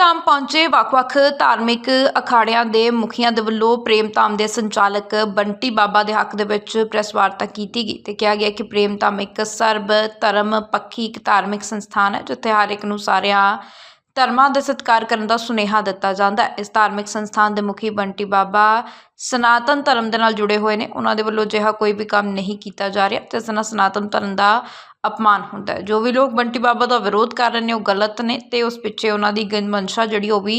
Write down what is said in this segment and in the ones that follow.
ਧਾਮ ਪਹੁੰਚੇ ਵੱਖ-ਵੱਖ ਧਾਰਮਿਕ ਅਖਾੜਿਆਂ ਦੇ ਮੁਖੀਆਂ ਦੇ ਵੱਲੋਂ ਪ੍ਰੇਮ ਧਾਮ ਦੇ ਸੰਚਾਲਕ ਬੰਟੀ ਬਾਬਾ ਦੇ ਹੱਕ ਦੇ ਵਿੱਚ ਪ੍ਰੈਸ ਵਾਰਤਾ ਕੀਤੀ ਗਈ ਤੇ ਕਿਹਾ ਗਿਆ ਕਿ ਪ੍ਰੇਮ ਧਾਮ ਇੱਕ ਸਰਬ ਧਰਮ ਪੱਖੀ ਇੱਕ ਧਾਰਮਿਕ ਸੰਸਥਾਨ ਹੈ ਜਿੱਥੇ ਹਰ ਇੱਕ ਨੂੰ ਸਾਰਿਆਂ ਧਰਮਾਂ ਦਾ ਸਤਿਕਾਰ ਕਰਨ ਦਾ ਸੁਨੇਹਾ ਦਿੱਤਾ ਜਾਂਦਾ ਹੈ। ਇਸ ਧਾਰਮਿਕ ਸੰਸਥਾਨ ਦੇ ਮੁਖੀ ਬੰਟੀ ਬਾਬਾ ਸਨਾਤਨ ਧਰਮ ਦੇ ਨਾਲ ਜੁੜੇ ਹੋਏ ਨੇ। ਉਹਨਾਂ ਦੇ ਵੱਲੋਂ ਅਜਿਹਾ ਕੋਈ ਵੀ ਕੰਮ ਨਹੀਂ ਕੀਤਾ ਜਾ ਰਿਹਾ ਤੇ ਇਸ ਨਾਲ ਸਨਾਤਨ ਧਰਮ ਦਾ अपमान होता है। जो भी लोग बंटी बाबा का विरोध कर रहे हैं वो गलत ने ते उस पिछे उन्होंने मंशा जी भी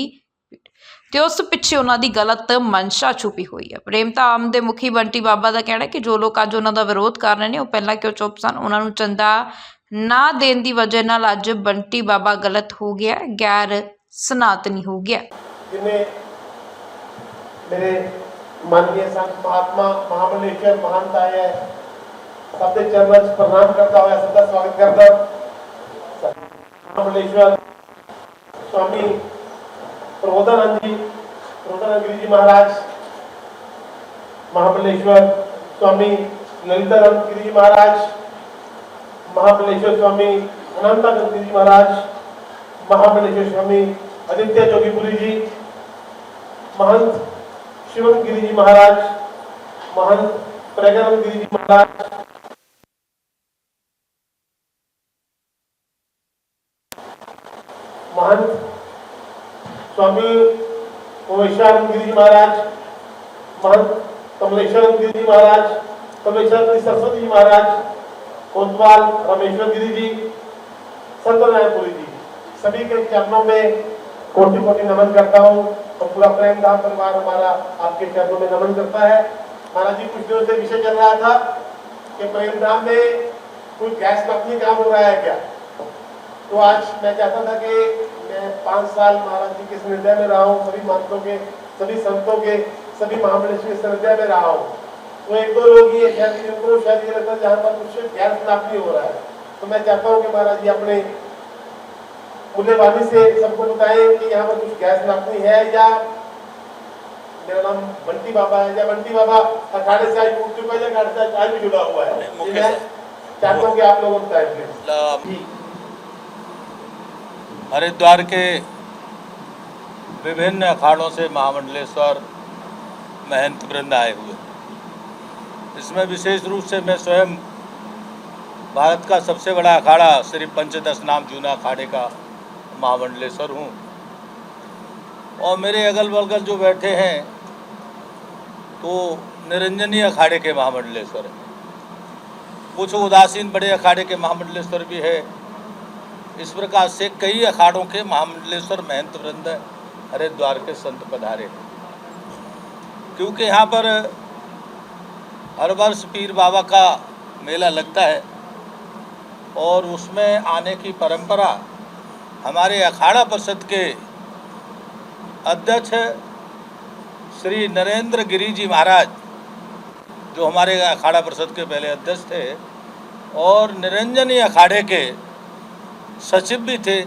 उस पिछे उन्होंने गलत मंशा छुपी हुई है। प्रेम धाम के मुखी बंटी बाबा का कहना है कि जो लोग अज उन्होंने विरोध कर रहे हैं वो पहला क्यों चुप सन, उन्होंने चंदा ना देने की वजह नाल अज बंटी बाबा गलत हो गया, गैर सनातनी हो गया। मेरे माननीय संत महात्मा महाबलेश्वर महंत आए सबके चरण प्रणाम करता हुआ सबका स्वागत करता। महाबलेश्वर स्वामी प्रबोधानंद गिरी जी महाराज, महाबलेश्वर स्वामी ललितानंद गिरी जी महाराज, महाबलेश्वर स्वामी अनंतानंद गिरी जी महाराज, महाबलेश्वर स्वामी आदित्य जोगीपुरी जी, महंत शिवम गिरी जी महाराज, महंत प्रज्ञानंद गिरी जी महाराज, महंत स्वामी ओमेशानंद गिरी जी महाराज, महंत कमलेश्वरंद गिरी जी महाराज, कमलेश्वरंद सरस्वती जी महाराज, कोतवाल रामेश्वर गिरी जी, सत्यनारायणपुरी जी, सभी के चरणों में कोटि कोटि नमन करता हूँ और पूरा प्रेम धाम परिवार हमारा आपके चरणों में नमन करता है। महाराज जी कुछ दिनों से विषय चल रहा था कि प्रेम धाम में कोई गैस कंपनी काम हो रहा है क्या, तो आज मैं चाहता था कि मैं 5 साल महाराज जी के सानिध्य में रहा हूँ, सभी महंतों के, सभी संतों के, सभी महाबलेश्वर के सानिध्य में रहा हूँ, तो एक दो लोग ये शायद ये लगता है जहाँ पर कुछ गैर समाप्ति हो रहा है, तो मैं चाहता हूँ कि महाराज जी अपने मूल्यवाणी से सबको बताएं कि यहाँ पर कुछ गैर समाप्ति है या मेरा नाम बंटी बाबा है या बंटी बाबा अखाड़े से आज उठ चुका है या अखाड़े से आज भी जुड़ा हुआ है। मैं चाहता हूँ कि आप लोग बताएं। हरिद्वार के विभिन्न अखाड़ों से महामंडलेश्वर महंत वृंद आए हुए, इसमें विशेष रूप से मैं स्वयं भारत का सबसे बड़ा अखाड़ा श्री पंचदश नाम जूना अखाड़े का महामंडलेश्वर हूँ, और मेरे अगल बगल जो बैठे हैं तो निरंजनी अखाड़े के महामंडलेश्वर हैं, कुछ उदासीन बड़े अखाड़े के महामंडलेश्वर भी है। इस प्रकार से कई अखाड़ों के महामंडलेश्वर महंत वृंद हरिद्वार के संत पधारे, क्योंकि यहाँ पर हर वर्ष पीर बाबा का मेला लगता है और उसमें आने की परंपरा हमारे अखाड़ा परिषद के अध्यक्ष श्री नरेंद्र गिरी जी महाराज, जो हमारे अखाड़ा परिषद के पहले अध्यक्ष थे और निरंजनी अखाड़े के सचिव भी थे,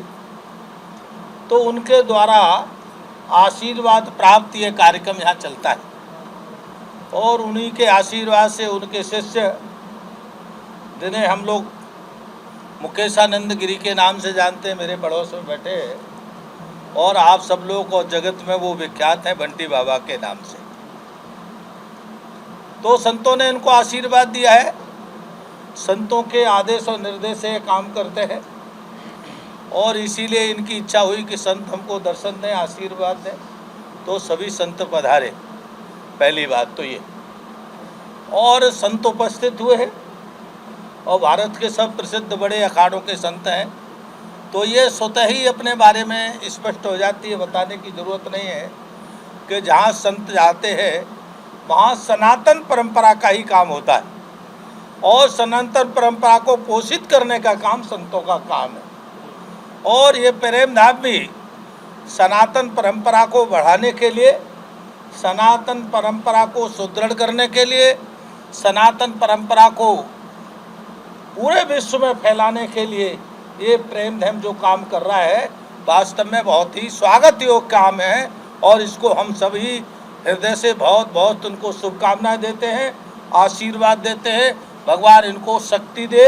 तो उनके द्वारा आशीर्वाद प्राप्त ये कार्यक्रम यहाँ चलता है और उन्हीं के आशीर्वाद से उनके शिष्य, जिन्हें हम लोग मुकेशानंद गिरी के नाम से जानते हैं, मेरे पड़ोस में बैठे हैं और आप सब लोग और जगत में वो विख्यात हैं बंटी बाबा के नाम से। तो संतों ने इनको आशीर्वाद दिया है, संतों के आदेश और निर्देश से काम करते हैं और इसीलिए इनकी इच्छा हुई कि संत हमको दर्शन दें, आशीर्वाद दें, तो सभी संत पधारे। पहली बात तो ये, और संत उपस्थित हुए हैं और भारत के सब प्रसिद्ध बड़े अखाड़ों के संत हैं, तो ये स्वतः ही अपने बारे में स्पष्ट हो जाती है, बताने की ज़रूरत नहीं है कि जहाँ संत जाते हैं वहाँ सनातन परंपरा का ही काम होता है और सनातन परंपरा को पोषित करने का काम संतों का काम है। और ये प्रेम धाम भी सनातन परंपरा को बढ़ाने के लिए, सनातन परंपरा को सुदृढ़ करने के लिए, सनातन परंपरा को पूरे विश्व में फैलाने के लिए ये प्रेम धाम जो काम कर रहा है वास्तव में बहुत ही स्वागत योग्य काम है और इसको हम सभी हृदय से बहुत बहुत उनको शुभकामनाएं देते हैं, आशीर्वाद देते हैं। भगवान इनको शक्ति दे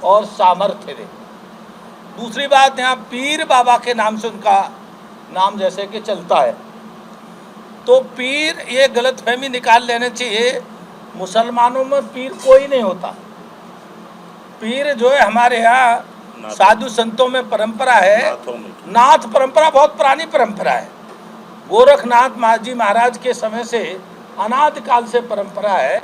और सामर्थ्य दे। दूसरी बात, यहाँ पीर बाबा के नाम से उनका नाम जैसे कि चलता है। तो पीर, ये गलतफहमी निकाल लेने चाहिए, मुसलमानों में पीर कोई नहीं होता। पीर जो है हमारे यहाँ साधु संतों में परंपरा है, नाथ परंपरा बहुत पुरानी परंपरा है। गोरखनाथ जी महाराज के समय से अनादि काल से परंपरा है।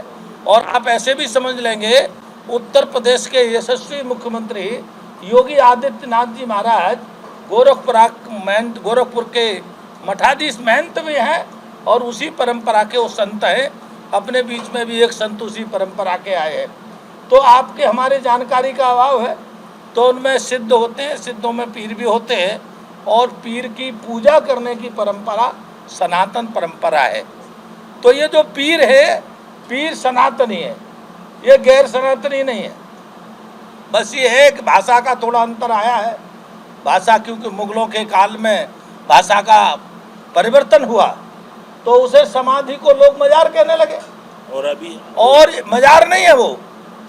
और आप ऐसे भी समझ लेंगे, उत्तर प्रदेश के यशस्वी मुख्यमंत्री योगी आदित्यनाथ जी महाराज गोरखपुर के मठाधीश महंत भी हैं और उसी परंपरा के वो संत हैं। अपने बीच में भी एक संत उसी परंपरा के आए हैं। तो आपके हमारे जानकारी का अभाव है। तो उनमें सिद्ध होते हैं, सिद्धों में पीर भी होते हैं। और पीर की पूजा करने की परंपरा सनातन परंपरा है। तो ये जो पीर है, पीर सनातनी है, ये गैर सनातनी नहीं है। बस ये है कि भाषा का थोड़ा अंतर आया है। भाषा, क्योंकि मुगलों के काल में भाषा का परिवर्तन हुआ तो उसे समाधि को लोग मजार कहने लगे। और मजार नहीं है, वो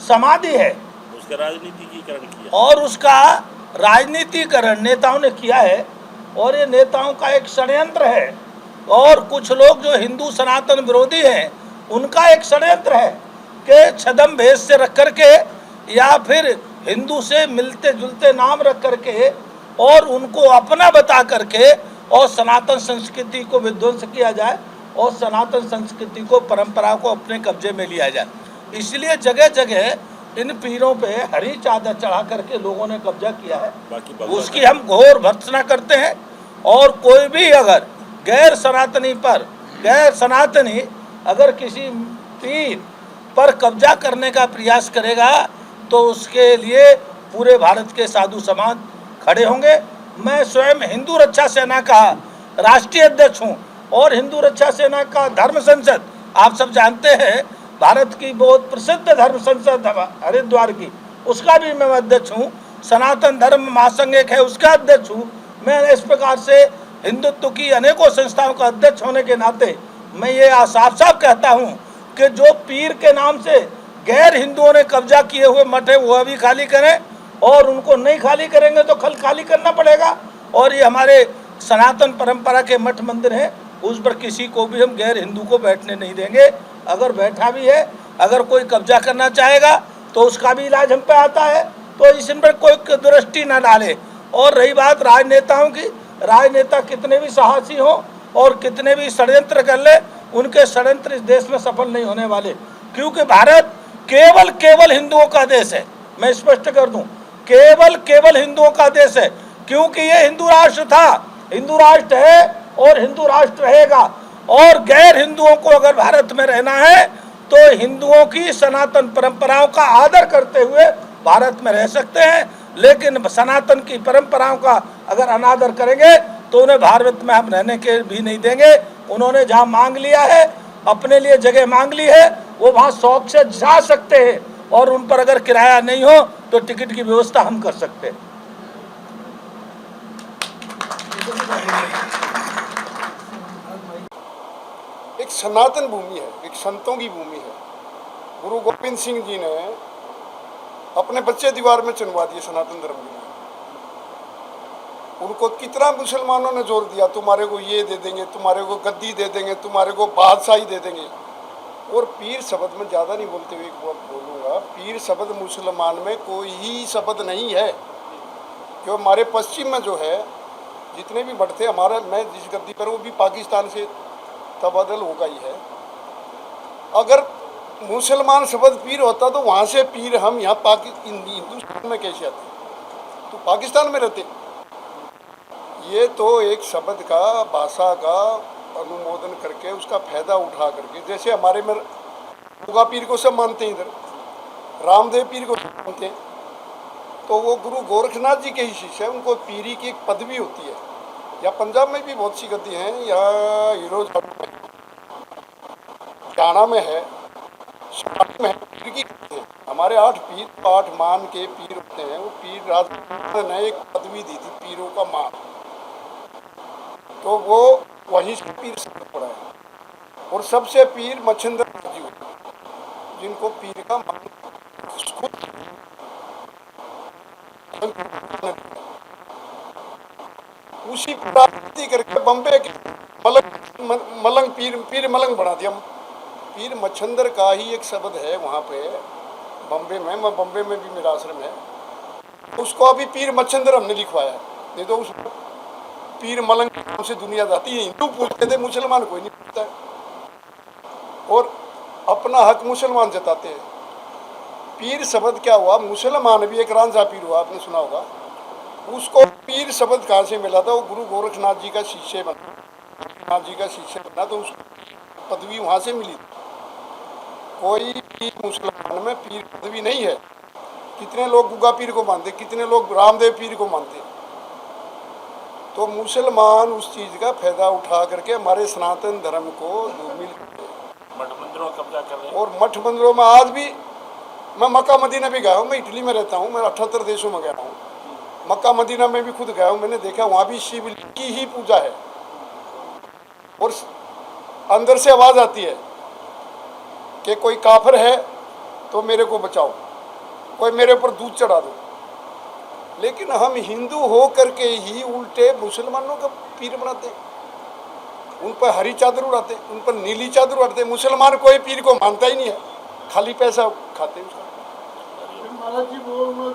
समाधि है। उसका राजनीतिकीकरण किया और उसका राजनीतिकरण नेताओं ने किया है। और ये नेताओं का एक षड्यंत्र है। और कुछ लोग जो हिंदू सनातन विरोधी हैं, उनका एक षड्यंत्र है कि छद्म भेष से रख करके या फिर हिंदू से मिलते जुलते नाम रख करके और उनको अपना बता करके और सनातन संस्कृति को विध्वंस किया जाए और सनातन संस्कृति को, परंपरा को अपने कब्जे में लिया जाए। इसलिए जगह जगह इन पीरों पे हरी चादर चढ़ा करके लोगों ने कब्जा किया है। उसकी हम घोर भर्त्सना करते हैं। और कोई भी अगर गैर सनातनी अगर किसी पीर पर कब्जा करने का प्रयास करेगा तो उसके लिए पूरे भारत के साधु समाज खड़े होंगे। मैं स्वयं हिंदू रक्षा सेना का राष्ट्रीय अध्यक्ष हूँ और हिंदू रक्षा सेना का धर्म संसद, आप सब जानते हैं, भारत की बहुत प्रसिद्ध धर्म संसद हरिद्वार की, उसका भी मैं अध्यक्ष हूँ। सनातन धर्म महासंघ एक है, उसका अध्यक्ष हूँ। मैं इस प्रकार से हिंदुत्व की अनेकों संस्थाओं का अध्यक्ष होने के नाते मैं ये साफ साफ कहता हूँ कि जो पीर के नाम से गैर हिंदुओं ने कब्जा किए हुए मठ है वो अभी खाली करें, और उनको नहीं खाली करेंगे तो कल खाली करना पड़ेगा। और ये हमारे सनातन परंपरा के मठ मंदिर हैं, उस पर किसी को भी हम गैर हिंदू को बैठने नहीं देंगे। अगर बैठा भी है, अगर कोई कब्जा करना चाहेगा तो उसका भी इलाज हम पे आता है। तो इस पर कोई दृष्टि न डाले। और रही बात राजनेताओं की, राजनेता कितने भी साहसी हों और कितने भी षड्यंत्र कर ले, उनके षड्यंत्र इस देश में सफल नहीं होने वाले। क्योंकि भारत केवल हिंदुओं का देश है। मैं स्पष्ट कर दूं, केवल हिंदुओं का देश है। क्योंकि ये हिंदू राष्ट्र था, हिंदू राष्ट्र है और हिंदू राष्ट्र रहेगा। और गैर हिंदुओं को अगर भारत में रहना है तो हिंदुओं की सनातन परंपराओं का आदर करते हुए भारत में रह सकते हैं। लेकिन सनातन की परंपराओं का अगर अनादर करेंगे तो उन्हें भारत में हम रहने के भी नहीं देंगे। उन्होंने जहां मांग लिया है, अपने लिए जगह मांग ली है, वो वहां शौक से जा सकते हैं। और उन पर अगर किराया नहीं हो तो टिकट की व्यवस्था हम कर सकते हैं। एक सनातन भूमि है, एक संतों की भूमि है। गुरु गोविंद सिंह जी ने अपने बच्चे दीवार में चुनवा दिए सनातन धर्म के। उनको कितना मुसलमानों ने जोर दिया, तुम्हारे को ये दे देंगे, तुम्हारे को गद्दी दे देंगे, तुम्हारे को बादशाही दे देंगे। और पीर शब्द में ज़्यादा नहीं बोलते हुए एक बात बोलूँगा, पीर शब्द मुसलमान में कोई ही शब्द नहीं है। क्यों हमारे पश्चिम में जो है जितने भी मठ थे, हमारा मैं जिस गद्दी पर वो भी पाकिस्तान से तबादल हो गई है। अगर मुसलमान शब्द पीर होता तो वहाँ से पीर हम यहाँ हिंदुस्तान में कैसे आते, तो पाकिस्तान में रहते। ये तो एक शब्द का, भाषा का अनुमोदन करके उसका फायदा उठा करके, जैसे हमारे में दुर्गा पीर को सब मानते हैं, इधर रामदेव पीर को मानते हैं, तो वो गुरु गोरखनाथ जी के ही शिष्य है। उनको पीरी की एक पदवी होती है। या पंजाब में भी बहुत सी गद्दी हैं, या हीरोज हरियाणा में है, में है। हमारे 8 पीर, 8 मान के पीर होते हैं। वो पीर राज ने एक पदवी दी थी, पीरों का मान, तो वो वहीं से पीर शब्द पड़ा है। और सबसे पीर मच्छिंद्र जी जिनको पीर का मान उसी को राजनीति करके बम्बे के मलंग पीर मलंग बना दिया। पीर मच्छंदर का ही एक शब्द है वहाँ पे बम्बे में, मैं बम्बे में भी मेरा आश्रम है, उसको अभी पीर मच्छंदर हमने लिखवाया, नहीं तो उस पीर मलंग के नाम से दुनिया जाती है। हिंदू पूछते थे, मुसलमान कोई नहीं पूछता है, और अपना हक मुसलमान जताते हैं। पीर शब्द क्या हुआ, मुसलमान भी एक रांझा पीर हुआ, आपने सुना होगा। उसको पीर शब्द कहाँ से मिला था, वो गुरु गोरखनाथ जी का शिष्य बना, तो उसको पदवी वहाँ से मिली। कोई भी मुसलमान में पीर पदवी नहीं है। कितने लोग गुगा पीर को मानते, कितने लोग रामदेव पीर को मानते। तो मुसलमान उस चीज़ का फायदा उठा करके हमारे सनातन धर्म को धूमिल मठ मंदिरों का कब्जा कर रहे हैं। और मठ मंदिरों में आज भी, मैं मक्का मदीना भी गया हूँ, मैं इटली में रहता हूँ, मैं 78 देशों में गया हूँ, मक्का मदीना में भी खुद गया हूँ, मैंने देखा वहाँ भी शिव की ही पूजा है। और अंदर से आवाज़ आती है कि कोई काफिर है तो मेरे को बचाओ, कोई मेरे ऊपर दूध चढ़ा दो। लेकिन हम हिंदू हो करके ही उल्टे मुसलमानों का पीर बनाते, उन पर हरी चादर उड़ाते, उन पर नीली चादर उड़ाते। मुसलमान कोई पीर को मानता ही नहीं है, खाली पैसा खाते उसका। महाराज जी वो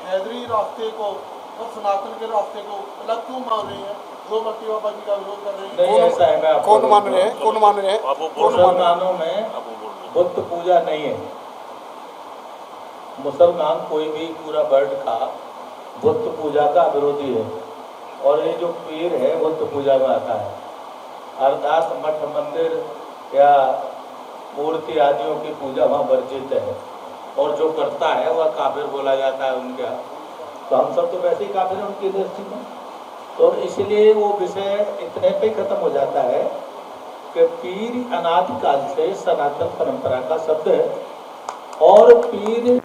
हैदरी रास्ते को और सनातन के रास्ते को अलग क्यों मान रहे हैं? दो बंटी बाबा जी का विरोध कर रहे हैं। नहीं, ऐसा है, मैं आपको कौन मान रहे हैं? कौन मान रहे हैं? अब वो बोल मुसलमानों में बुत पूजा नहीं है। मुसलमान कोई भी पूरा वर्ल्ड का बुत पूजा का विरोधी है, और ये जो पीर है बुत पूजा में आता है। अर्थात मठ मंदिर या मूर्ति आदियों की पूजा वहाँ वर्जित है, और जो करता है वह काफिर बोला जाता है उनके यहाँ। तो हम सब तो वैसे ही काफिर हैं उनकी दृष्टि में। तो इसलिए वो विषय इतने पे खत्म हो जाता है कि पीर अनादिकाल से सनातन परंपरा का शब्द है, और पीर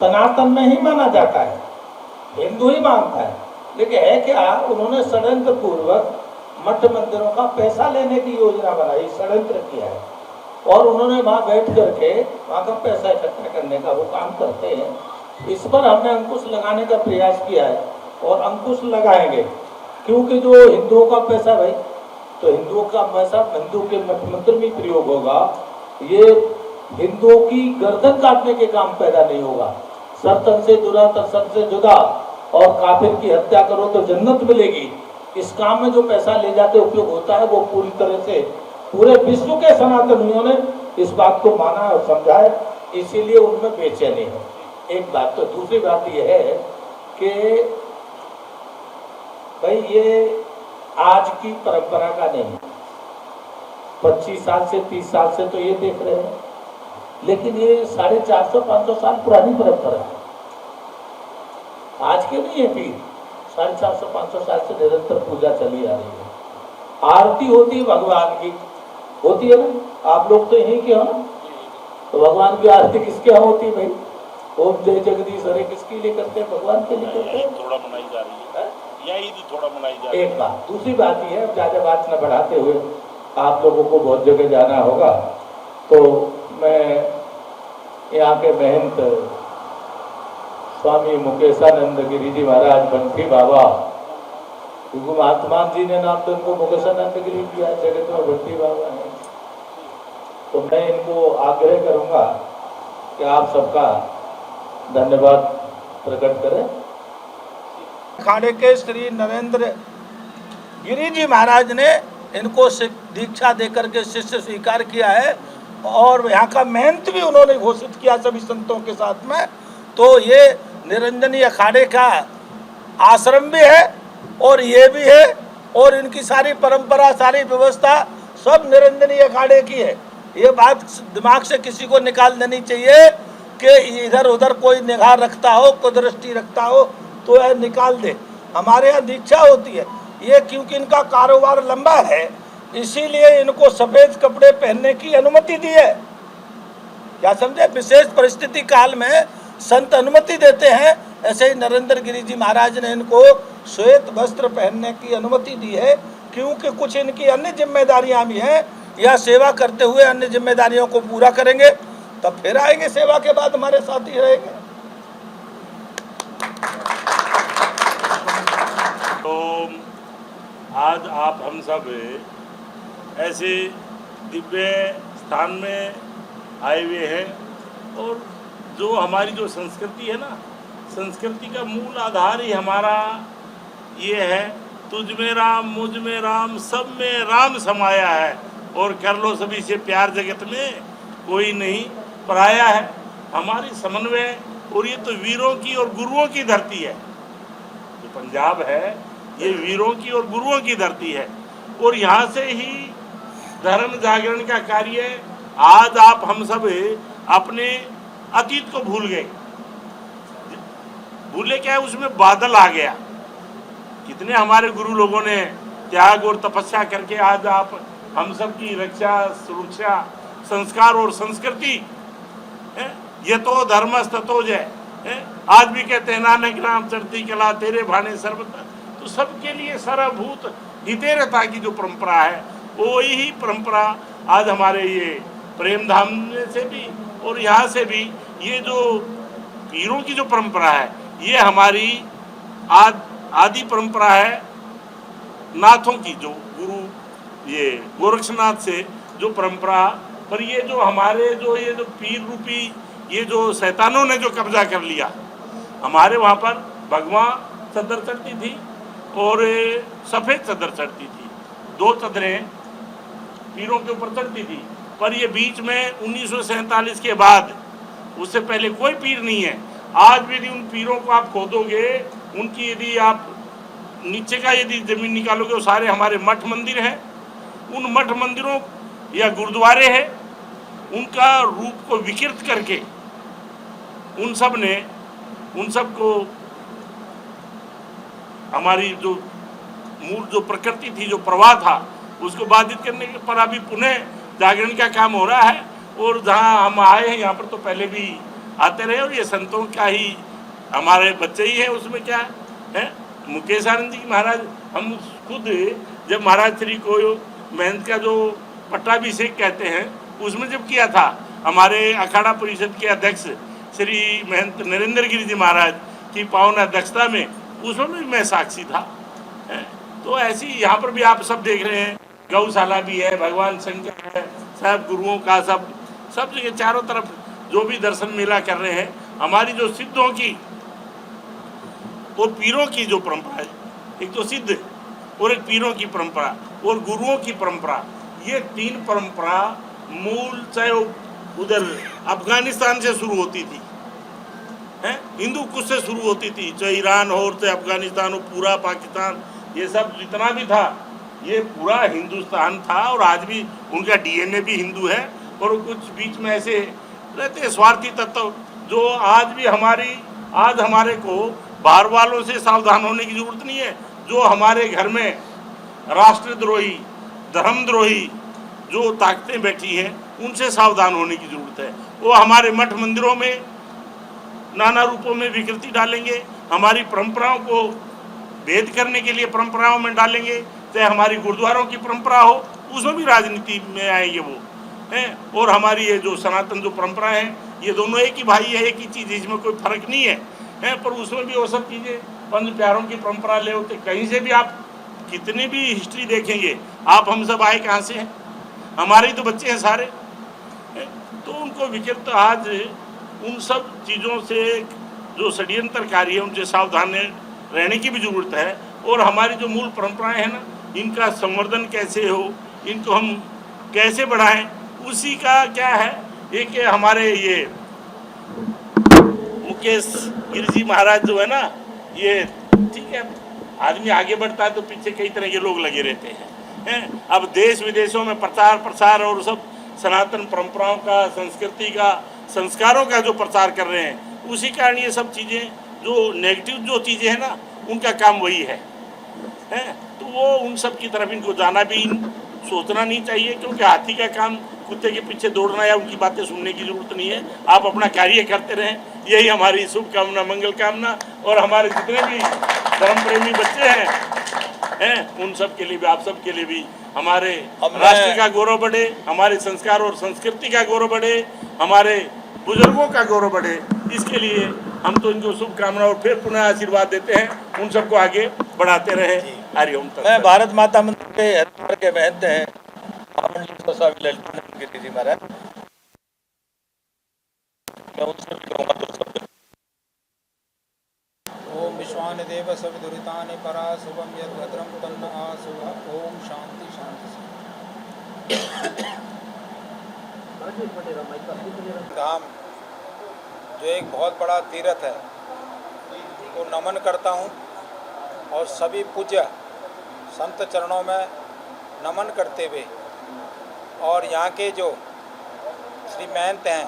सनातन में ही माना जाता है, हिंदू ही मानता है। लेकिन है क्या, उन्होंने षड्यंत्र पूर्वक मठ मंदिरों का पैसा लेने की योजना बनाई, षड्यंत्र किया है, और उन्होंने वहाँ बैठ करके वहाँ का पैसा इकट्ठा करने का वो काम करते हैं। इस पर हमने अंकुश लगाने का प्रयास किया है, और अंकुश लगाएंगे, क्योंकि जो हिंदुओं का पैसा भाई, तो हिंदुओं का पैसा हिंदू के मठ मंदिर में प्रयोग होगा। ये हिंदुओं की गर्दन काटने के काम पैदा नहीं होगा। सरतन से जुदा तरसन से जुदा, और काफिर की हत्या करो तो जन्नत मिलेगी। इस काम में जो पैसा ले जाते उपयोग होता है, वो पूरी तरह से पूरे विश्व के सनातनियों ने इस बात को माना और समझा है, इसीलिए उनमें बेचैनी है। एक बात। तो दूसरी बात यह है कि भाई ये आज की परंपरा का नहीं, 25 साल से 30 साल से तो ये देख रहे हैं, लेकिन ये 450-500 साल पुरानी परंपरा है, आज के नहीं है। पीर 450-500 साल से निरंतर पूजा चली आ रही है। आरती होती है भगवान की, होती है ना, आप लोग तो यहीं के हो ना, तो भगवान की आरती किसके यहाँ होती है भाई? ओम जय जगदीश हरे किसके लिए करते हैं? भगवान के लिए करते हैं। थोड़ा मनाई जा रही है, यही थोड़ा मनाई जा रही है। एक बात। दूसरी बात यह है, ज़्यादा बात न बढ़ाते हुए, आप लोगों को बहुत जगह जाना होगा, तो मैं यहाँ के महंत स्वामी मुकेशानंद गिरी जी महाराज बंटी बाबा, क्योंकि महात्मा जी ने नाम तो इनको मुकेशानंद गिरी किया, जगत में बंटी बाबा है। तो मैं इनको आग्रह करूँगा कि आप सबका धन्यवाद प्रकट करें। अखाड़े के श्री नरेंद्र गिरी जी महाराज ने इनको दीक्षा देकर के शिष्य स्वीकार किया है, और यहाँ का महंत भी उन्होंने घोषित किया सभी संतों के साथ में। तो ये निरंजनी अखाड़े का आश्रम भी है, और ये भी है, और इनकी सारी परंपरा, सारी व्यवस्था सब निरंजनी अखाड़े की है। ये बात दिमाग से किसी को निकाल देनी चाहिए कि इधर उधर कोई निगाह रखता हो, कोई दृष्टि रखता हो तो यह निकाल दे। हमारे यहाँ दीक्षा होती है, ये क्योंकि इनका कारोबार लंबा है, इसीलिए इनको सफ़ेद कपड़े पहनने की अनुमति दी है। क्या समझे? विशेष परिस्थिति काल में संत अनुमति देते हैं, ऐसे ही नरेंद्र गिरी जी महाराज ने इनको श्वेत वस्त्र पहनने की अनुमति दी है, क्योंकि कुछ इनकी अन्य जिम्मेदारियां भी हैं। यह सेवा करते हुए अन्य जिम्मेदारियों को पूरा करेंगे, तब फिर आएंगे, सेवा के बाद हमारे साथ ही रहेंगे। तो आज आप हम सब ऐसे दिव्य स्थान में आए हुए हैं और जो हमारी जो संस्कृति है ना, संस्कृति का मूल आधार ही हमारा ये है, तुझ में राम मुझ में राम सब में राम समाया है और कर लो सभी से प्यार जगत में कोई नहीं पराया है। हमारी समन्वय, और ये तो वीरों की और गुरुओं की धरती है। जो पंजाब है ये वीरों की और गुरुओं की धरती है और यहाँ से ही धर्म जागरण का कार्य। आज आप हम सब अपने अतीत को भूल गए। भूले क्या है, उसमें बादल आ गया। कितने हमारे गुरु लोगों ने त्याग और तपस्या करके आज आप हम सब की रक्षा, सुरक्षा, संस्कार और संस्कृति ये तो धर्मस्ततो जय। आज भी कहते हैं नानक नाम चढ़ती कला तेरे भाने सर्वथा। तो सबके लिए सर्वभूत हितेरता की जो परंपरा है वो ही परंपरा आज हमारे ये प्रेम धाम से भी और यहाँ से भी ये जो पीरों की जो परंपरा है ये हमारी आदि परंपरा है। नाथों की जो गुरु ये गोरक्षनाथ से जो परंपरा पर ये जो हमारे ये जो पीर रूपी ये जो शैतानों ने जो कब्जा कर लिया, हमारे वहाँ पर भगवा चद्दर चढ़ती थी और सफ़ेद चद्दर चढ़ती थी। 2 चद्दरें पीरों के ऊपर चढ़ती थी। पर ये बीच में 1947 के बाद, उससे पहले कोई पीर नहीं है। आज भी यदि उन पीरों को आप खोदोगे, उनकी यदि आप नीचे का यदि ज़मीन निकालोगे, वो सारे हमारे मठ मंदिर हैं। उन मठ मंदिरों या गुरुद्वारे हैं, उनका रूप को विकृत करके उन सब को हमारी जो मूल जो प्रकृति थी, जो प्रवाह था, उसको बाधित करने के पर अभी पुनः जागरण का काम हो रहा है। और जहाँ हम आए हैं यहाँ पर तो पहले भी आते रहे और ये संतों का ही हमारे बच्चे ही हैं। उसमें क्या है, मुकेश आनंद जी महाराज, हम खुद जब महाराज श्री को महंत का जो पट्टाभिषेक कहते हैं उसमें जब किया था, हमारे अखाड़ा परिषद के अध्यक्ष श्री महंत नरेंद्र गिरी जी महाराज की पावन अध्यक्षता में, उसमें भी मैं साक्षी था। तो ऐसी यहाँ पर भी आप सब देख रहे हैं, गौशाला भी है, भगवान शंकर है, सब गुरुओं का सब जगह चारों तरफ जो भी दर्शन मेला कर रहे हैं। हमारी जो सिद्धों की और पीरों की जो परंपरा है, एक तो सिद्ध और एक पीरों की परंपरा और गुरुओं की परंपरा, ये 3 परंपरा मूल चाहे उधर अफगानिस्तान से शुरू होती थी, हिंदू कुश से शुरू होती थी, चाहे ईरान हो चाहे अफगानिस्तान हो, पूरा पाकिस्तान, ये सब जितना भी था ये पूरा हिंदुस्तान था। और आज भी उनका डीएनए भी हिंदू है। और कुछ बीच में ऐसे रहते स्वार्थी तत्व जो आज भी आज हमारे को बाहर वालों से सावधान होने की जरूरत नहीं है। जो हमारे घर में राष्ट्रद्रोही, धर्मद्रोही जो ताकतें बैठी हैं, उनसे सावधान होने की जरूरत है। वो हमारे मठ मंदिरों में नाना रूपों में विकृति डालेंगे, हमारी परंपराओं को भेद करने के लिए परंपराओं में डालेंगे, चाहे हमारी गुरुद्वारों की परंपरा हो उसमें भी राजनीति में आएंगे वो हैं। और हमारी ये जो सनातन जो परंपरा है, ये दोनों एक ही भाई है, एक ही चीज़, इसमें कोई फर्क नहीं है, पर उसमें भी वो सब चीज़ें, पंच प्यारों की परंपरा ले होते, कहीं से भी आप कितनी भी हिस्ट्री देखेंगे, आप हम सब आए कहाँ से हैं, हमारे ही तो बच्चे हैं सारे। तो उनको विकृत आज उन सब चीज़ों से जो षड्यंत्रकारी है उनसे सावधान रहने की भी ज़रूरत है। और हमारी जो मूल परंपराएं हैं ना, इनका संवर्धन कैसे हो, इनको हम कैसे बढ़ाएं, उसी का क्या है। एक हमारे ये मुकेश गिरी जी महाराज जो है ना, ये ठीक है, आदमी आगे बढ़ता है तो पीछे कई तरह के लोग लगे रहते हैं। अब देश विदेशों में प्रचार प्रसार और सब सनातन परंपराओं का, संस्कृति का, संस्कारों का जो प्रचार कर रहे हैं, उसी कारण ये सब चीज़ें जो नेगेटिव जो चीज़ें हैं ना, उनका काम वही है। तो वो उन सब की तरफ इनको जाना भी सोचना नहीं चाहिए, क्योंकि हाथी का काम कुत्ते के पीछे दौड़ना या उनकी बातें सुनने की जरूरत नहीं है। आप अपना कार्य करते रहें, यही हमारी शुभकामना, मंगल कामना। और हमारे जितने भी धर्म प्रेमी बच्चे हैं उन सब के लिए भी, आप सब के लिए भी हमारे राष्ट्र का गौरव बढ़े, हमारे संस्कार और संस्कृति का गौरव बढ़े, हमारे बुजुर्गों का गौरव बढ़े। इसके लिए हम तो इनको शुभकामना और फिर पुनः आशीर्वाद देते हैं। उन सबको आगे बढ़ाते रहे। हरिओम तक। मैं भारत माता मंदिर के हरिद्वार के महंत हैं महामंडलेश्वर स्वामी ललितानंद गिरी जी महाराज, मैं उनसे भी कहूँगा दो शब्द। ओम विश्वानि देव सविदुरितानि परा शुभम यद भद्रम तन्न आशुभ। ओम शांति शांति धाम जो एक बहुत बड़ा तीर्थ है को नमन करता हूँ और सभी पूज्य संत चरणों में नमन करते हुए और यहाँ के जो श्री महंत हैं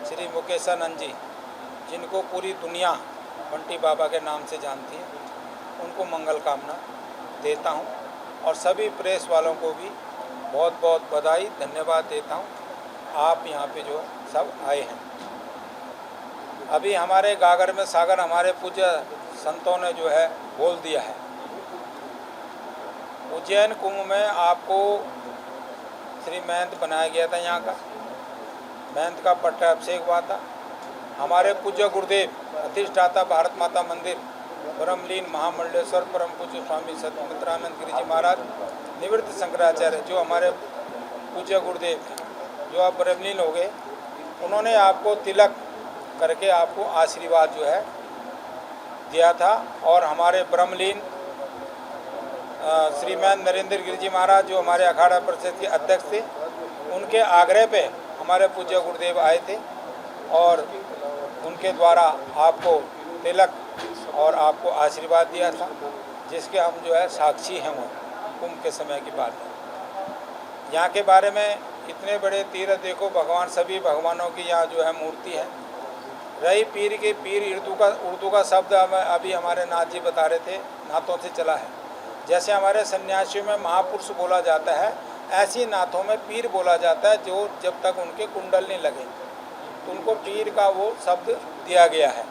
श्री मुकेशानंद जी, जिनको पूरी दुनिया बंटी बाबा के नाम से जानती है, उनको मंगल कामना देता हूँ और सभी प्रेस वालों को भी बहुत बहुत बधाई धन्यवाद देता हूँ। आप यहाँ पे जो सब आए हैं, अभी हमारे गागर में सागर हमारे पूज्य संतों ने जो है बोल दिया है। उज्जैन कुंभ में आपको श्री महंत बनाया गया था, यहाँ का महंत का पट्टाभिषेक हुआ था। हमारे पूज्य गुरुदेव अधिष्ठाता भारत माता मंदिर ब्रह्मलीन महामंडलेश्वर परम पूज्य स्वामी सत्यमित्रानंद गिरी जी महाराज निवृत्त शंकराचार्य, जो हमारे पूज्य गुरुदेव हैं, जो आप ब्रह्मलीन हो गए, उन्होंने आपको तिलक करके आपको आशीर्वाद जो है दिया था। और हमारे ब्रह्मलीन श्रीमान नरेंद्र गिरी जी महाराज, जो हमारे अखाड़ा परिषद के अध्यक्ष थे, उनके आग्रह पे हमारे पूज्य गुरुदेव आए थे और उनके द्वारा आपको तिलक और आपको आशीर्वाद दिया था, जिसके हम जो है साक्षी हैं। वो कुंभ के समय की बात है। यहाँ के बारे में इतने बड़े तीर्थ देखो, भगवान सभी भगवानों की यहाँ जो है मूर्ति है। रही पीर के पीर उर्दू का शब्द अभी हमारे नाथ जी बता रहे थे, नाथों से चला है। जैसे हमारे सन्यासियों में महापुरुष बोला जाता है, ऐसी नाथों में पीर बोला जाता है, जो जब तक उनके कुंडल नहीं लगे तो उनको पीर का वो शब्द दिया गया है।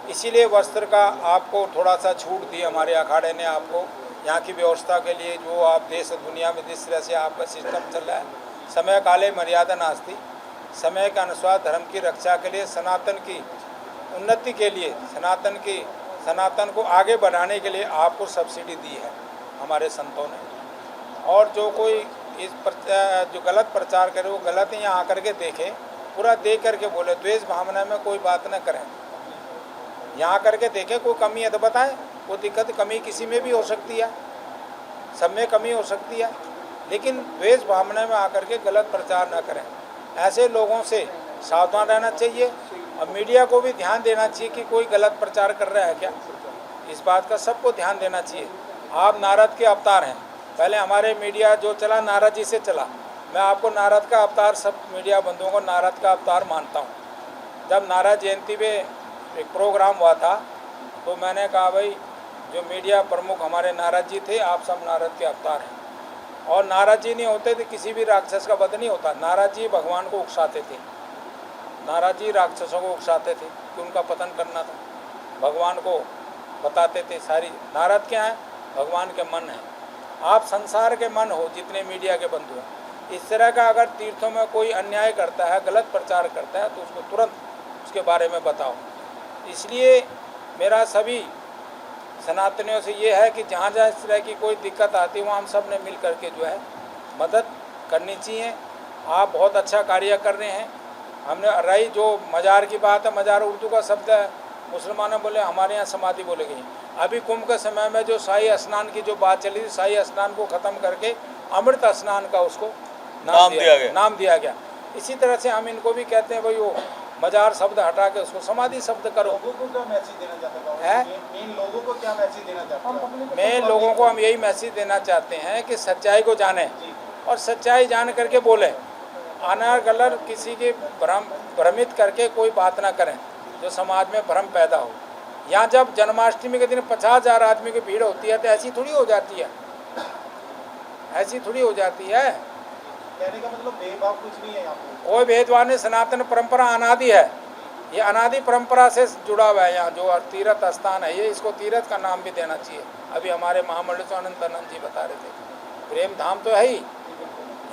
इसीलिए वस्त्र का आपको थोड़ा सा छूट दी हमारे अखाड़े ने आपको, यहाँ की व्यवस्था के लिए। जो आप देश दुनिया में जिस तरह से आपका सिस्टम चल रहा है, समय काले मर्यादा नास्ति, समय के अनुसार धर्म की रक्षा के लिए, सनातन की उन्नति के लिए, सनातन को आगे बढ़ाने के लिए आपको सब्सिडी दी है हमारे संतों ने। और जो कोई इस जो गलत प्रचार करे, वो गलत ही यहाँ आकर के देखे, पूरा देख करके बोले, द्वेष भावना में कोई बात न करें। यहाँ करके देखें, कोई कमी है तो बताएं। वो दिक्कत कमी किसी में भी हो सकती है, सब में कमी हो सकती है, लेकिन द्वेष भावना में आकर के गलत प्रचार न करें। ऐसे लोगों से सावधान रहना चाहिए और मीडिया को भी ध्यान देना चाहिए कि कोई गलत प्रचार कर रहा है क्या। इस बात का सबको ध्यान देना चाहिए। आप नारद के अवतार हैं। पहले हमारे मीडिया जो चला नारद जी से चला। मैं आपको नारद का अवतार, सब मीडिया बंधुओं को नारद का अवतार मानता हूँ। जब नारद जयंती में एक प्रोग्राम हुआ था तो मैंने कहा, भाई जो मीडिया प्रमुख हमारे नारद जी थे, आप सब नारद के अवतार हैं। और नारद जी नहीं होते तो किसी भी राक्षस का वध नहीं होता। नारद जी भगवान को उकसाते थे, नारद जी राक्षसों को उकसाते थे कि उनका पतन करना था, भगवान को बताते थे सारी। नारद क्या है? भगवान के मन हैं। आप संसार के मन हो जितने मीडिया के बंधु हैं। इस तरह का अगर तीर्थों में कोई अन्याय करता है, गलत प्रचार करता है, तो उसको तुरंत उसके बारे में बताओ। इसलिए मेरा सभी सनातनियों से ये है कि जहाँ जहाँ इस तरह की कोई दिक्कत आती है, वहाँ हम सब ने मिल करके जो है मदद करनी चाहिए। आप बहुत अच्छा कार्य कर रहे हैं। हमने रही जो मज़ार की बात है, मज़ार उर्दू का शब्द है, मुसलमानों बोले, हमारे यहाँ समाधि बोले गई। अभी कुंभ के समय में जो शाही स्नान की जो बात चली थी, शाही स्नान को ख़त्म करके अमृत स्नान का उसको नाम दिया गया। इसी तरह से हम इनको भी कहते हैं, भाई वो मज़ार शब्द हटा के उसको समाधि शब्द करो। लोगों को क्या मैसेज देना चाहते हैं? मेन लोगों को क्या मैसेज देना चाहते हैं? मैं लोगों को हम यही मैसेज देना चाहते हैं कि सच्चाई को जाने और सच्चाई जान करके बोले। अनार गलत किसी के भ्रमित करके कोई बात ना करें जो समाज में भ्रम पैदा हो। यहाँ जब जन्माष्टमी के दिन 50,000 आदमी की भीड़ होती है तो ऐसी थोड़ी हो जाती है, ऐसी थोड़ी हो जाती है। कहने का मतलब भेदभाव कुछ नहीं है यहाँ पे। कोई भेदभाव नहीं। सनातन परंपरा अनादि है, ये अनादि परंपरा से जुड़ा हुआ है। यहाँ जो तीर्थ स्थान है, ये इसको तीर्थ का नाम भी देना चाहिए। अभी हमारे महामंडलेश्वर अनंतानंद जी बता रहे थे, प्रेम धाम तो है ही,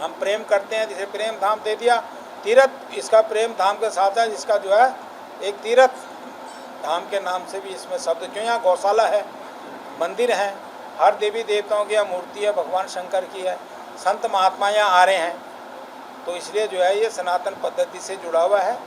हम प्रेम करते हैं, जिसे प्रेम धाम दे दिया। तीर्थ इसका प्रेम धाम के साथ है, जिसका जो है एक तीर्थ धाम के नाम से भी इसमें शब्द, क्यों यहाँ गौशाला है, मंदिर हैं, हर देवी देवताओं की यहाँ मूर्ति है, भगवान शंकर की है, संत महात्मा यहाँ आ रहे हैं, तो इसलिए जो है ये सनातन पद्धति से जुड़ा हुआ है।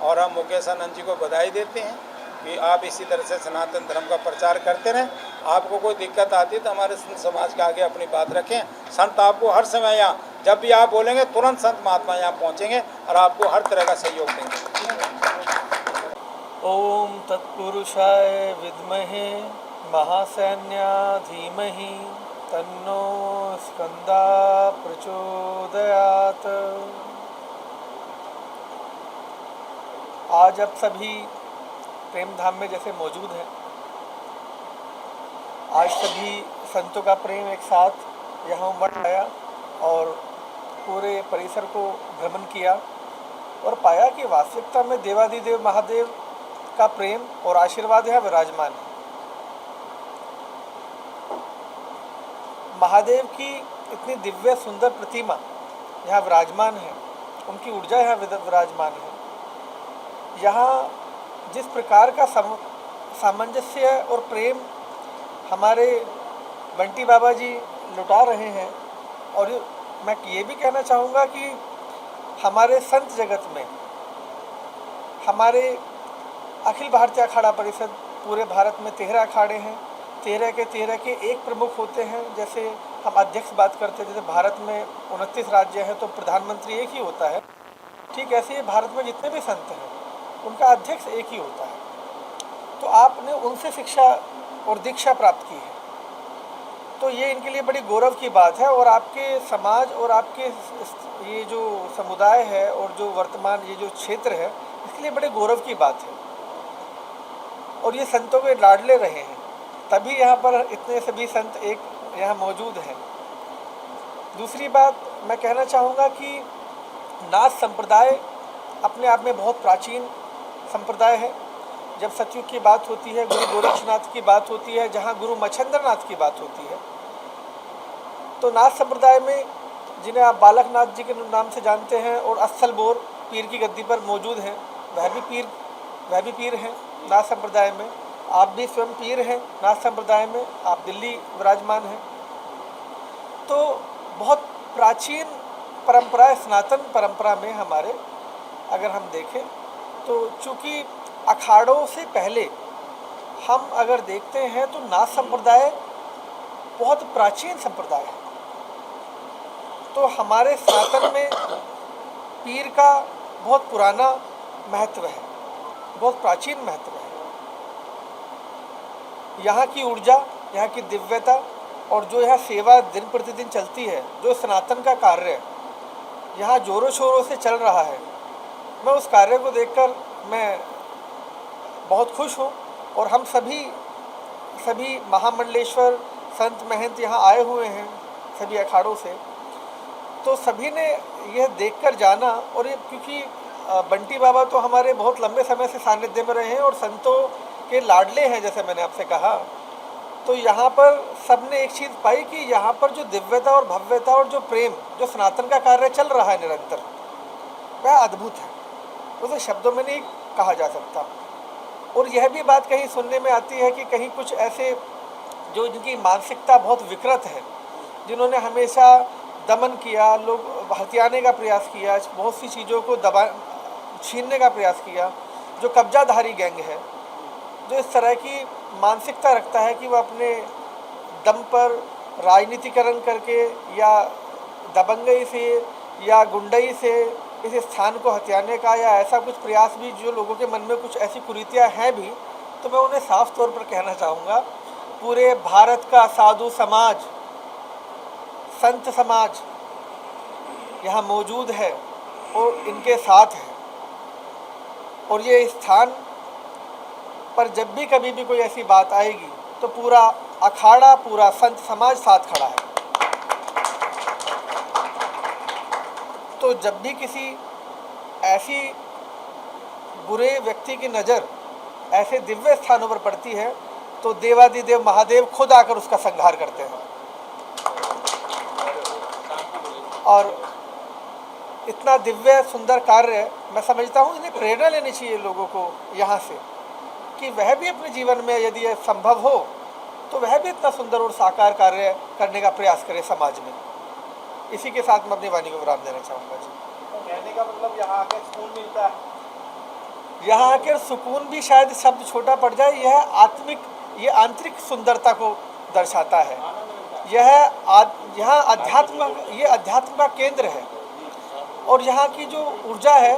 और हम मुकेश आनंद जी को बधाई देते हैं कि आप इसी तरह से सनातन धर्म का प्रचार करते रहें। आपको कोई दिक्कत आती है तो हमारे संत समाज के आगे अपनी बात रखें। संत आपको हर समय यहाँ, जब भी आप बोलेंगे तुरंत संत महात्मा यहाँ पहुँचेंगे और आपको हर तरह का सहयोग देंगे। ओम तत्पुरुषाय विद्महे महासैन्या धीमहि तन्नो स्कंदा प्रचोदयात्। आज अब सभी प्रेम धाम में जैसे मौजूद हैं, आज सभी संतों का प्रेम एक साथ यहाँ उमड़ आया और पूरे परिसर को भ्रमण किया और पाया कि वास्तविकता में देवाधिदेव महादेव का प्रेम और आशीर्वाद यहाँ विराजमान है। महादेव की इतनी दिव्य सुंदर प्रतिमा यहाँ विराजमान है, उनकी ऊर्जा यहाँ विराजमान है। यहाँ जिस प्रकार का सामंजस्य और प्रेम हमारे बंटी बाबा जी लुटा रहे हैं, और मैं ये भी कहना चाहूँगा कि हमारे संत जगत में, हमारे अखिल भारतीय अखाड़ा परिषद पूरे भारत में 13 अखाड़े हैं, 13 के एक प्रमुख होते हैं। जैसे हम अध्यक्ष बात करते हैं, जैसे भारत में 29 राज्य हैं तो प्रधानमंत्री एक ही होता है, ठीक ऐसे ही भारत में जितने भी संत हैं उनका अध्यक्ष एक ही होता है। तो आपने उनसे शिक्षा और दीक्षा प्राप्त की है, तो ये इनके लिए बड़ी गौरव की बात है। और आपके समाज और आपके ये जो समुदाय है और जो वर्तमान ये जो क्षेत्र है, इसके लिए बड़े गौरव की बात है। और ये संतों के लाडले रहे हैं, तभी यहाँ पर इतने सभी संत एक यहाँ मौजूद हैं। दूसरी बात मैं कहना चाहूँगा कि नाथ संप्रदाय अपने आप में बहुत प्राचीन संप्रदाय है। जब सतयुग की बात होती है, गुरु गोरक्षनाथ की बात होती है, जहाँ गुरु मच्छंद्रनाथ की बात होती है, तो नाथ संप्रदाय में जिन्हें आप बालकनाथ जी के नाम से जानते हैं और अस्सल बोर पीर की गद्दी पर मौजूद हैं, वह भी पीर हैं नाथ संप्रदाय में। आप भी स्वयं पीर हैं नाथ संप्रदाय में, आप दिल्ली विराजमान हैं। तो बहुत प्राचीन परंपरा, सनातन परंपरा में हमारे अगर हम देखें तो चूँकि अखाड़ों से पहले हम अगर देखते हैं तो नाथ संप्रदाय बहुत प्राचीन संप्रदाय है। तो हमारे सनातन में पीर का बहुत पुराना महत्व है, बहुत प्राचीन महत्व है। यहाँ की ऊर्जा, यहाँ की दिव्यता और जो यहाँ सेवा दिन प्रतिदिन चलती है, जो सनातन का कार्य यहाँ जोरों शोरों से चल रहा है, मैं उस कार्य को देखकर मैं बहुत खुश हूँ। और हम सभी महामंडलेश्वर संत महंत यहाँ आए हुए हैं सभी अखाड़ों से, तो सभी ने यह देखकर जाना। और ये क्योंकि बंटी बाबा तो हमारे बहुत लंबे समय से सानिध्य में रहे हैं और संतों के लाडले हैं, जैसे मैंने आपसे कहा, तो यहाँ पर सबने एक चीज़ पाई कि यहाँ पर जो दिव्यता और भव्यता और जो प्रेम, जो सनातन का कार्य चल रहा है निरंतर, वह अद्भुत है, उसे शब्दों में नहीं कहा जा सकता। और यह भी बात कहीं सुनने में आती है कि कहीं कुछ ऐसे जो जिनकी मानसिकता बहुत विकृत है, जिन्होंने हमेशा दमन किया, लोग हथियाने का प्रयास किया, बहुत सी चीज़ों को छीनने का प्रयास किया, जो कब्जाधारी गैंग है, जो इस तरह की मानसिकता रखता है कि वह अपने दम पर राजनीतिकरण करके या दबंगई से या गुंडई से इस स्थान को हथियाने का या ऐसा कुछ प्रयास भी, जो लोगों के मन में कुछ ऐसी कुरीतियाँ हैं भी, तो मैं उन्हें साफ तौर पर कहना चाहूँगा, पूरे भारत का साधु समाज, संत समाज यहाँ मौजूद है और इनके साथ है। और ये स्थान पर जब भी कभी भी कोई ऐसी बात आएगी तो पूरा अखाड़ा, पूरा संत समाज साथ खड़ा है। तो जब भी किसी ऐसी बुरे व्यक्ति की नज़र ऐसे दिव्य स्थानों पर पड़ती है तो देवादिदेव महादेव खुद आकर उसका संहार करते हैं। और इतना दिव्य सुंदर कार्य, मैं समझता हूँ इन्हें प्रेरणा लेनी चाहिए लोगों को यहाँ से, कि वह भी अपने जीवन में यदि ये संभव हो तो वह भी इतना सुंदर और साकार कार्य करने का प्रयास करे समाज में। इसी के साथ मैं अपनी वाणी को विराम देना चाहूँगा जी। तो कहने का मतलब यहाँ आकर सुकून मिलता है। यहाँ आकर सुकून भी शायद शब्द छोटा पड़ जाए, ये आंतरिक सुंदरता को दर्शाता है। यहाँ अध्यात्म का केंद्र है और यहाँ की जो ऊर्जा है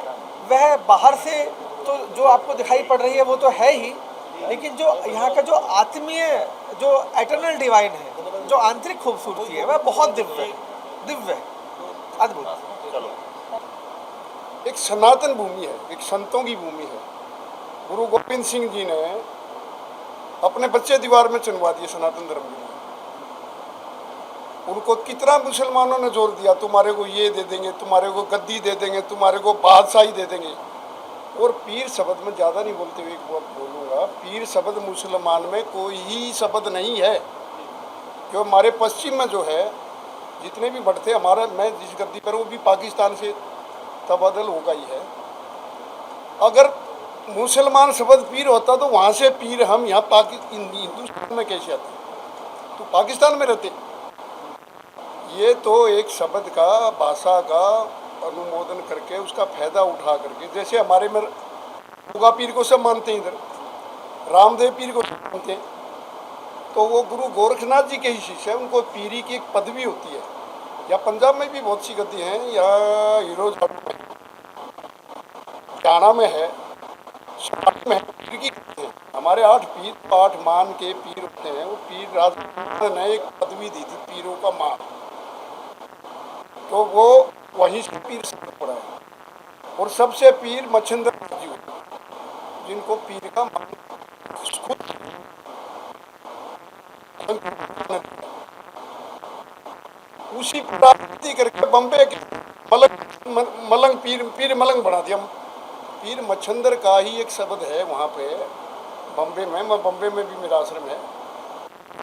वह बाहर से तो जो आपको दिखाई पड़ रही है वो तो है ही, लेकिन जो यहाँ का जो आत्मीय जो एटर्नल डिवाइन है, जो आंतरिक खूबसूरती है वह बहुत दिव्य है, अद्भुत। एक सनातन भूमि है, एक संतों की भूमि है। गुरु गोविंद सिंह जी ने अपने बच्चे दीवार में चुनवा दिए सनातन धर्म के लिए। उनको कितना मुसलमानों ने जोर दिया, तुम्हारे को ये दे देंगे, तुम्हारे को गद्दी दे देंगे, तुम्हारे को बादशाही दे देंगे। और पीर शब्द में ज़्यादा नहीं बोलते हुए एक बात बोलूँगा, पीर शब्द मुसलमान में कोई ही शब्द नहीं है। क्यों हमारे पश्चिम में जो है जितने भी बढ़ते हमारा, मैं जिस गद्दी पर वो भी पाकिस्तान से तबादल होगा ही है। अगर मुसलमान शब्द पीर होता तो वहाँ से पीर हम यहाँ हिंदुस्तान में कैसे आते, तो पाकिस्तान में रहते। ये तो एक शब्द का, भाषा का अनुमोदन करके उसका फायदा उठा करके, जैसे हमारे में गुगा पीर को सब मानते हैं, इधर रामदेव पीर को मानते हैं, तो वो गुरु गोरखनाथ जी के ही शिष्य है। उनको पीरी की एक पदवी होती है। या पंजाब में भी बहुत सी गद्दी हैं, या हीरो हरियाणा में है, में है, पीर की है। हमारे 8 पीर, 8 मान के पीर होते हैं। वो पीर राजा ने एक पदवी दी थी, पीरों का मान, तो वो वहीं से पीर शब्द पड़ा है। और सबसे पीर मच्छिंद्र जी जिनको पीर का मान खुद उसी प्राप्ति करके बम्बे के मलंग पीर मलंग बना दिया। पीर मच्छिंद्र का ही एक शब्द है वहाँ पे बम्बे में, मैं बम्बे में भी मेरा आश्रम है,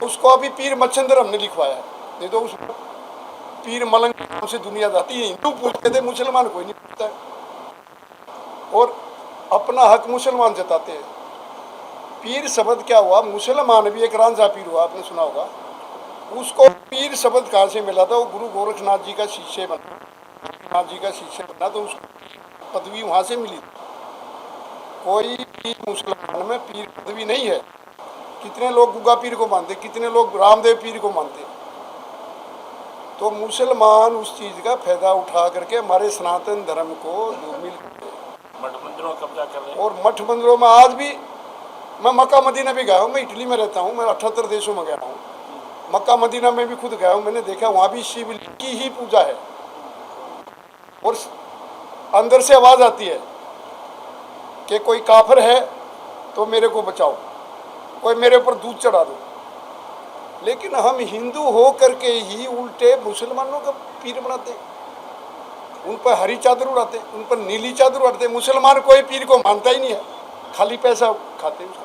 उसको अभी पीर मच्छिंद्र हमने लिखवाया है। नहीं तो उस पीर मलंग के नाम से दुनिया जाती है। हिंदू पूछते थे, मुसलमान कोई नहीं पूछता है। और अपना हक मुसलमान जताते हैं। पीर शब्द क्या हुआ, मुसलमान भी एक रांझा पीर हुआ, आपने सुना होगा। उसको पीर शब्द कहाँ से मिला था, वो गुरु गोरखनाथ जी का शिष्य बना, तो उसको पदवी वहाँ से मिली। कोई भी मुसलमान में पीर पदवी नहीं है। कितने लोग गुगा पीर को मानते, कितने लोग रामदेव पीर को मानते। तो मुसलमान उस चीज़ का फायदा उठा करके हमारे सनातन धर्म को धूमिल मठ मंदिरों का कब्जा कर रहे हैं। और मठ मंदिरों में आज भी, मैं मक्का मदीना भी गया हूँ, मैं इटली में रहता हूँ, मैं 78 देशों में गया हूँ। मक्का मदीना में भी खुद गया हूँ, मैंने देखा वहाँ भी शिव की ही पूजा है। और अंदर से आवाज़ आती है कि कोई काफिर है तो मेरे को बचाओ, कोई मेरे ऊपर दूध चढ़ा दो। लेकिन हम हिंदू हो करके ही उल्टे मुसलमानों का पीर बनाते, उन पर हरी चादर उड़ाते, उन पर नीली चादर उड़ाते। मुसलमान कोई पीर को मानता ही नहीं है, खाली पैसा खाते उसका।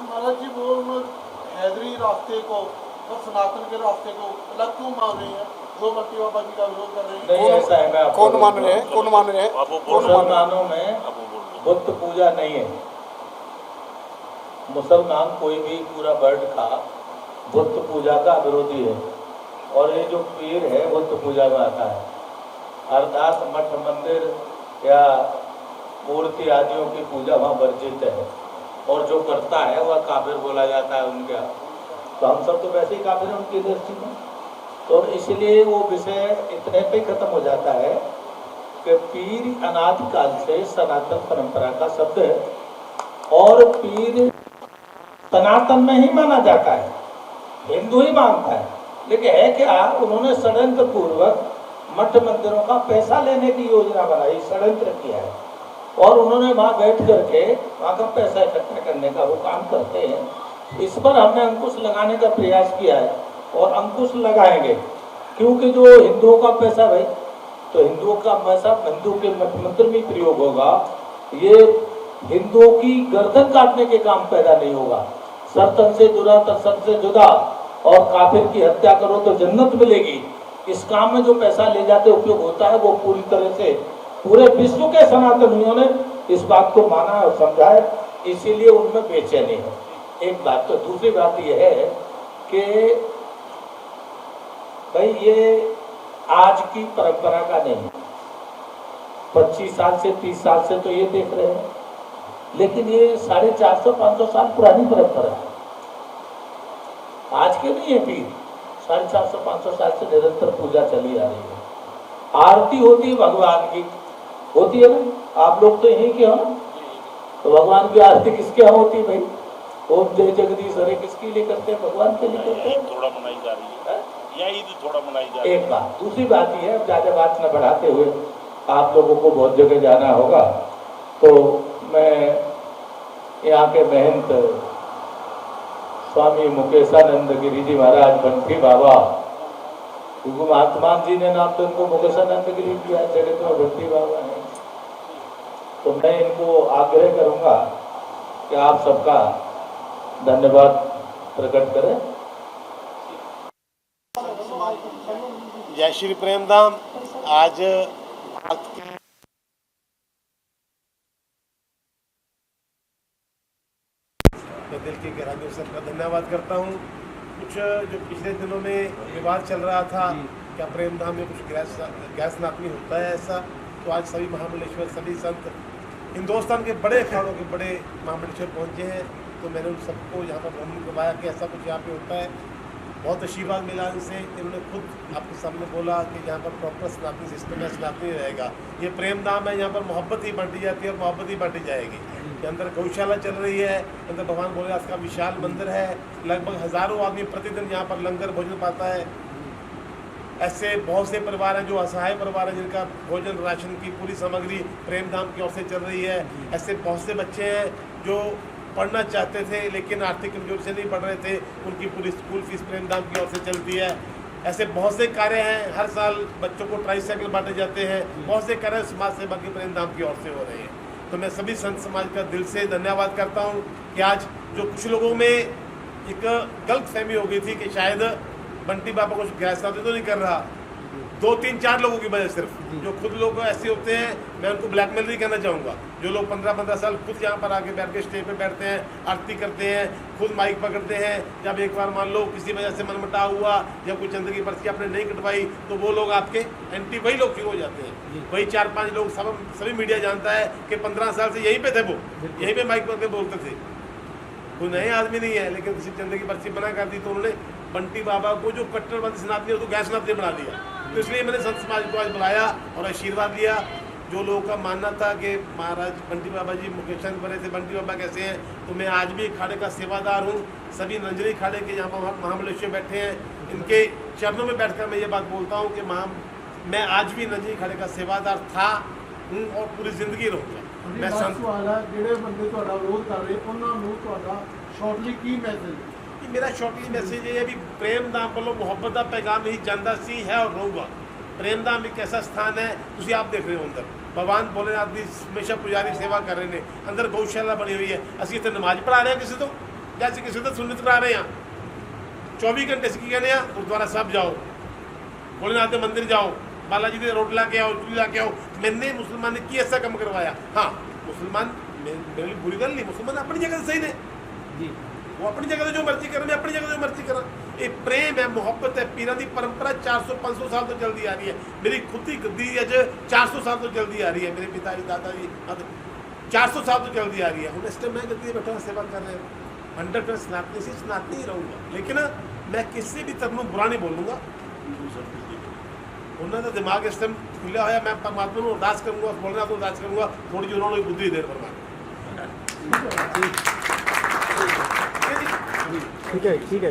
महाराज जी वो हैदरी रास्ते को और सनातन के रास्ते को अलग क्यों मान रहे हैं, जो बंटी बाबा जी का विरोध कर रहे हैं? नहीं, ऐसा है, मैं आपको कौन मान रहे हैं, कौन मान रहे हैं? मुसलमानों में बुत पूजा नहीं है। मुसलमान कोई भी पूरा वर्ल्ड का बुत पूजा का विरोधी है। और ये जो पीर है बुत पूजा में आता है, अर्थात मठ मंदिर या मूर्ति आदियों की पूजा वहाँ वर्जित है। और जो करता है वह काफिर बोला जाता है उनके यहाँ। तो हम सब तो वैसे ही काफिर हैं उनकी दृष्टि में। तो इसलिए वो विषय इतने पे खत्म हो जाता है कि पीर अनादिकाल से सनातन परंपरा का शब्द है और पीर सनातन में ही माना जाता है, हिंदू ही मानता है। लेकिन है क्या, उन्होंने षड्यंत्र पूर्वक मठ मंदिरों का पैसा लेने की योजना बनाई, षड्यंत्र किया है। और उन्होंने वहाँ बैठ करके वहाँ का पैसा इकट्ठा करने का वो काम करते हैं। इस पर हमने अंकुश लगाने का प्रयास किया है और अंकुश लगाएंगे। क्योंकि जो हिंदुओं का पैसा भाई, तो हिंदुओं का पैसा हिंदू के मठ मंदिर में प्रयोग होगा। ये हिंदुओं की गर्दन काटने के काम पैदा नहीं होगा। सरतन से जुदा तरसन से जुदा, और काफिर की हत्या करो तो जन्नत मिलेगी। इस काम में जो पैसा ले जाते उपयोग होता है वो पूरी तरह से पूरे विश्व के सनातनियों ने इस बात को माना और समझा है। इसीलिए उनमें बेचैनी है। एक बात। तो दूसरी बात यह है कि भाई ये आज की परंपरा का नहीं, 25 साल से 30 साल से तो ये देख रहे हैं, लेकिन ये 450-500 साल पुरानी परंपरा है, आज के नहीं है पीर। 450-500 साल से निरंतर पूजा चली आ रही है। आरती होती है भगवान की, होती है ना, आप लोग तो यहीं के हो ना, तो भगवान की आरती किसके यहाँ होती है भाई? ओम जय जगदीश हरे किसके लिए करते हैं? भगवान के लिए करते हैं। थोड़ा मनाई जा रही है, यही तो थोड़ा मनाई जा रही है। एक बात। दूसरी बात यह है, ज़्यादा बात न बढ़ाते हुए, आप लोगों को बहुत जगह जाना होगा, तो मैं यहाँ के महंत स्वामी मुकेशानंद गिरी जी महाराज बंटी बाबा, क्योंकि महात्मा जी ने नाम तो इनको मुकेशानंद गिरी किया, जगत में बंटी बाबा है, तो मैं इनको आग्रह करूँगा कि आप सबका धन्यवाद प्रकट करें। जय श्री प्रेमधाम। आज भारत के मैं दिल की गहराइयों से आपका धन्यवाद करता हूँ। कुछ जो पिछले दिनों में विवाद चल रहा था, क्या प्रेमधाम में कुछ गैस नापनी होता है ऐसा, तो आज सभी महाबलेश्वर, सभी संत, हिंदुस्तान के बड़े अखाड़ों के बड़े महाबलेश्वर पहुँचे हैं, तो मैंने उन सबको यहाँ पर भ्रमण करवाया कि ऐसा कुछ यहाँ पे होता है। बहुत आशीर्वाद मिला इनसे। इन्होंने खुद आपके सामने बोला कि यहाँ पर प्रॉपर सनातनी सिस्टम है, सनातनी रहेगा। ये प्रेम धाम है, यहाँ पर मोहब्बत ही बांटी जाती है और मोहब्बत ही बांटी जाएगी। ये अंदर गौशाला चल रही है, अंदर भगवान भोलेनाथ का विशाल मंदिर है, लगभग हज़ारों आदमी प्रतिदिन यहाँ पर लंगर भोजन पाता है। ऐसे बहुत से परिवार हैं जो असहाय परिवार हैं, जिनका भोजन राशन की पूरी सामग्री प्रेम धाम की ओर से चल रही है। ऐसे बहुत से बच्चे हैं जो पढ़ना चाहते थे लेकिन आर्थिक कमजोरी से नहीं पढ़ रहे थे, उनकी पूरी स्कूल फीस प्रेम धाम की ओर से चलती है। ऐसे बहुत से कार्य हैं, हर साल बच्चों को ट्राईसाइकिल बांटे जाते हैं, बहुत से कार्य समाज सेवा की प्रेम धाम की ओर से हो रहे हैं। तो मैं सभी संत समाज का दिल से धन्यवाद करता हूँ कि आज जो कुछ लोगों में एक गलत फहमी हो गई थी कि शायद बंटी बाबा कुछ गैस तो नहीं कर रहा, 2-3-4 लोगों की वजह सिर्फ, जो खुद लोग ऐसे होते हैं, मैं उनको ब्लैकमेल नहीं कहना चाहूँगा, जो लोग 15-15 साल खुद यहाँ पर आके बैठ के स्टेज पे बैठते हैं, आरती करते हैं, खुद माइक पकड़ते हैं। जब एक बार मान लो किसी वजह से मनमुटाव हुआ या कोई चंद की पर्ची आपने नहीं कटवाई, तो वो लोग आपके एंटी वही लोग शुरू हो जाते हैं। वही 4-5 लोग, सभी मीडिया जानता है कि 15 साल से यहीं पे थे, वो यहीं पे माइक पकड़ के बोलते थे। कोई नए आदमी नहीं है, लेकिन किसी चंदे की पर्ची बना कर दी तो उन्होंने बंटी बाबा को जो कट्टरपंथी सनातनी उसको गैर सनातनी बना दिया। तो इसलिए मैंने संत समाज को आज बुलाया और आशीर्वाद लिया। जो लोगों का मानना था कि महाराज बंटी बाबा जी मुकेशानंद बने थे, बंटी बाबा कैसे हैं, तो मैं आज भी खाड़े का सेवादार हूँ। सभी नंजरी खाड़े के यहाँ पर महाबलेश्वर बैठे हैं, इनके चरणों में बैठकर मैं ये बात बोलता हूँ कि मैं आज भी नंजरी खाड़े का सेवादार था हूँ और पूरी जिंदगी रहूँगा। मैं ਜਿਹੜੇ ਬੰਦੇ ਤੁਹਾਡਾ ਵਿਰੋਧ ਕਰ ਰਹੇ ਉਹਨਾਂ ਨੂੰ ਤੁਹਾਡਾ ਸ਼ਾਰਟਲੀ ਕੀ ਮੈਸੇਜ? मेरा शॉर्टली मैसेज ये है भी प्रेम धाम वालों मोहब्बत का पैगाम ही ਜਾਂਦਾ ਸੀ है और रहूगा। प्रेम धाम एक ऐसा स्थान है, ਤੁਸੀਂ आप देख रहे हो अंदर भगवान भोलेनाथ की हमेशा पुजारी सेवा कर रहे हैं, अंदर गौशाला बनी हुई है। ਅਸੀਂ ਇੱਥੇ नमाज पढ़ा रहे हैं किसी तो, या ਅਸੀਂ किसी तो सुन्नत करा रहे हैं। 24 घंटे से कहने गुरुद्वारा साहब जाओ, भोलेनाथ के मंदिर जाओ, बालाजी के रोट ला के आओ, चूड़ी ला के आओ। मैंने मुसलमान ने की ऐसा काम करवाया? हाँ, मुसलमान मेरे लिए बुरी गल नहीं, मुसलमान अपनी जगह सही ने, वो अपनी जगह से जो मर्जी करें, मैं अपनी जगह जो मर्जी करा। ये प्रेम है, मोहब्बत है। पीरां की परंपरा 400-500 साल तो चलती आ रही है। मेरी खुद की गद्दी अज 400 साल तो चलती आ रही है, मेरे पिताजी दादाजी 400 साल तो चलती आ रही है। हम इस टाइम मैं गद्दी बैठा सेवा कर रहे हैं, 100% सनातनी से सनातनी ही रहूँगा। लेकिन मैं किसी भी तरह बुरा नहीं बोलूँगा। उन्होंने दिमाग इस टाइम खुला होया, मैं परमात्मा को अरदास करूँगा, बोलना तो अरदास करूँगा, थोड़ी जी उन्होंने बुद्धि देर परमात्मा। ठीक है।